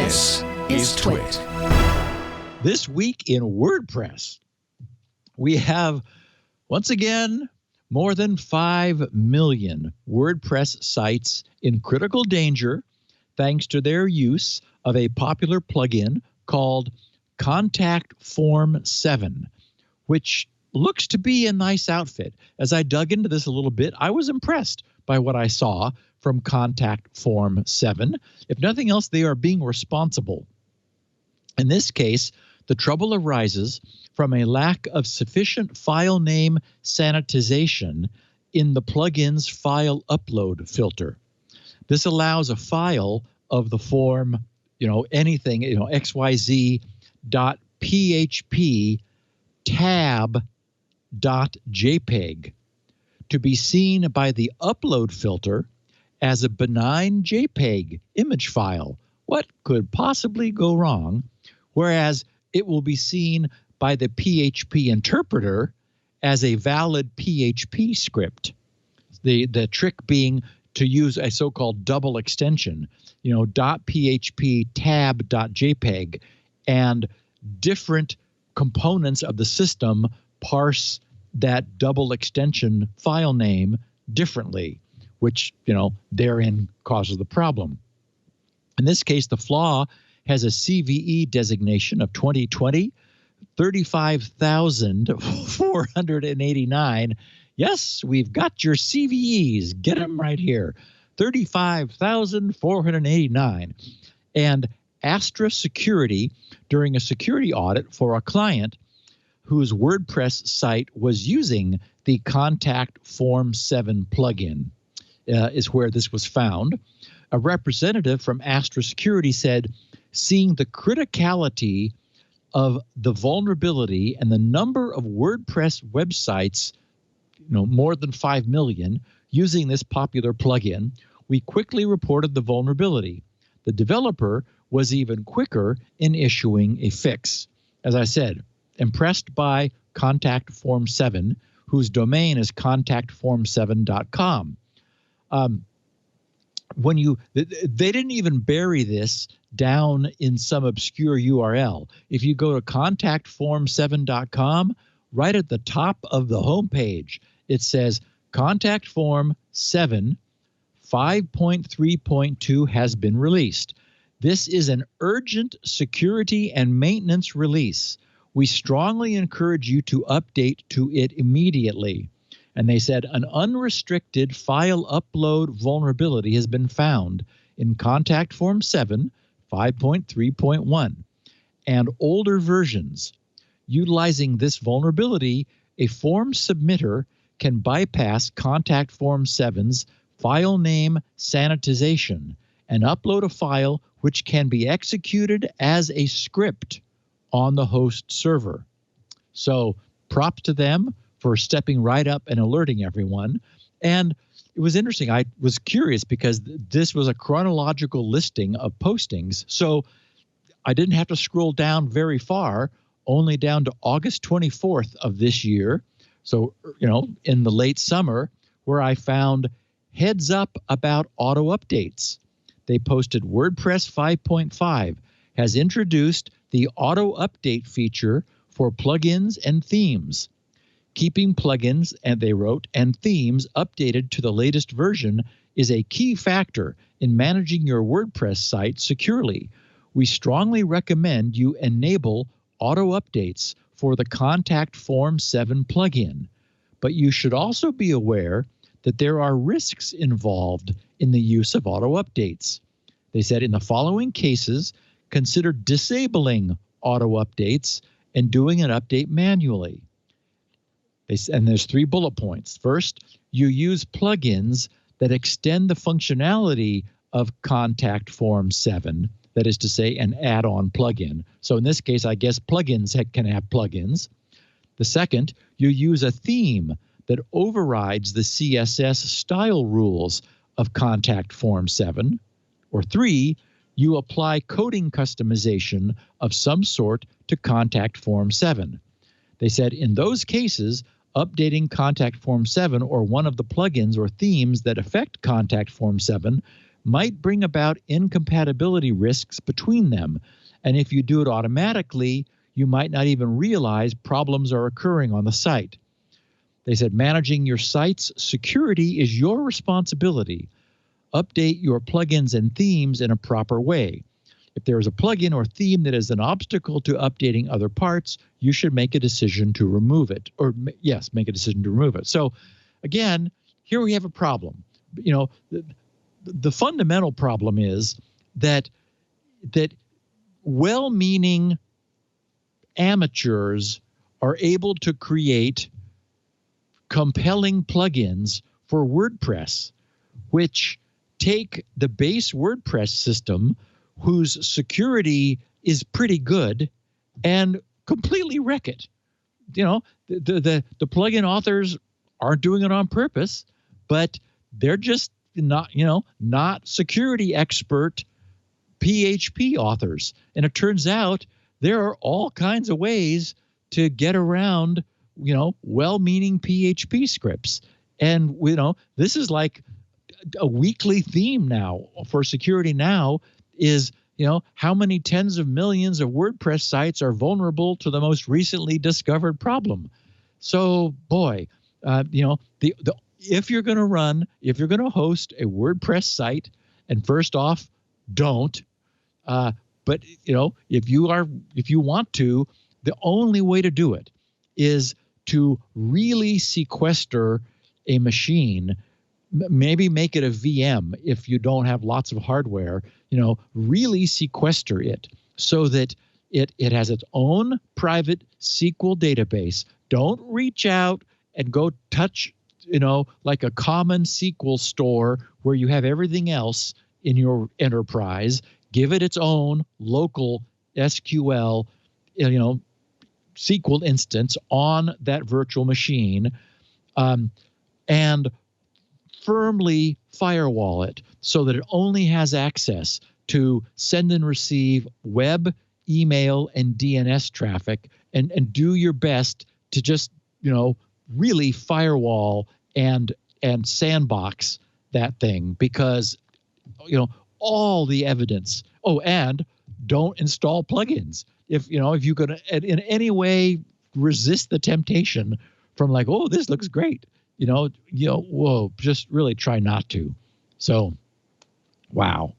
This is Twit. This week in WordPress, we have, once again, more than 5 million WordPress sites in critical danger thanks to their use of a popular plugin called Contact Form 7, which looks to be a nice outfit. As I dug into this a little bit, I was impressed by what I saw from Contact Form 7. If nothing else, they are being responsible. In this case, the trouble arises from a lack of sufficient file name sanitization in the plugin's file upload filter. This allows a file of the form, anything, xyz.php tab.jpg to be seen by the upload filter as a benign JPEG image file. What could possibly go wrong? Whereas it will be seen by the PHP interpreter as a valid PHP script. The trick being to use a so-called double extension, .php tab.jpg, and different components of the system parse that double extension file name differently, which, therein causes the problem. In this case, the flaw has a CVE designation of 2020, 35,489. Yes, we've got your CVEs. Get them right here. 35,489. And Astra Security, during a security audit for a client whose WordPress site was using the Contact Form 7 plugin, is where this was found. A representative from Astra Security said, seeing the criticality of the vulnerability and the number of WordPress websites, more than 5 million, using this popular plugin, we quickly reported the vulnerability. The developer was even quicker in issuing a fix. As I said, impressed by Contact Form 7, whose domain is contactform7.com. They didn't even bury this down in some obscure URL. If you go to contactform7.com, right at the top of the homepage, it says Contact Form 7 5.3.2 has been released. This is an urgent security and maintenance release. We strongly encourage you to update to it immediately. And they said an unrestricted file upload vulnerability has been found in Contact Form 7 5.3.1 and older versions. Utilizing this vulnerability, a form submitter can bypass Contact Form 7's file name sanitization and upload a file which can be executed as a script on the host server. So props to them for stepping right up and alerting everyone. And it was interesting. I was curious because this was a chronological listing of postings. So I didn't have to scroll down very far, only down to August 24th of this year. So, in the late summer, where I found heads up about auto updates. They posted WordPress 5.5 has introduced the auto update feature for plugins and themes. Keeping plugins, and they wrote, and themes updated to the latest version is a key factor in managing your WordPress site securely. We strongly recommend you enable auto updates for the Contact Form 7 plugin, but you should also be aware that there are risks involved in the use of auto updates. They said in the following cases, consider disabling auto updates and doing an update manually. And there's 3 bullet points. First, you use plugins that extend the functionality of Contact Form 7, that is to say, an add-on plugin. So in this case, I guess plugins can have plugins. The second, you use a theme that overrides the CSS style rules of Contact Form 7. Or 3, you apply coding customization of some sort to Contact Form 7. They said in those cases, updating Contact Form 7 or one of the plugins or themes that affect Contact Form 7 might bring about incompatibility risks between them. And if you do it automatically, you might not even realize problems are occurring on the site. They said managing your site's security is your responsibility. Update your plugins and themes in a proper way. If there is a plugin or theme that is an obstacle to updating other parts, you should make a decision to remove it. Or yes, make a decision to remove it. So again, here we have a problem. You know, the fundamental problem is that well-meaning amateurs are able to create compelling plugins for WordPress, which take the base WordPress system, whose security is pretty good, and completely wreck it. You know, the plugin authors aren't doing it on purpose, but they're just not security expert PHP authors. And it turns out there are all kinds of ways to get around, well-meaning PHP scripts. And, this is like a weekly theme now for Security Now is, how many tens of millions of WordPress sites are vulnerable to the most recently discovered problem. So, boy, if you're going to host a WordPress site, and first off, don't. But if you want to, the only way to do it is to really sequester a machine. Maybe make it a VM if you don't have lots of hardware. Really sequester it so that it has its own private SQL database. Don't reach out and go touch, like a common SQL store where you have everything else in your enterprise. Give it its own local SQL, SQL instance on that virtual machine, and firmly firewall it so that it only has access to send and receive web, email, and DNS traffic, and do your best to just, really firewall and sandbox that thing, because, all the evidence. Oh, and don't install plugins. If you're going to in any way resist the temptation from like, oh, this looks great, whoa, just really try not to. So, wow.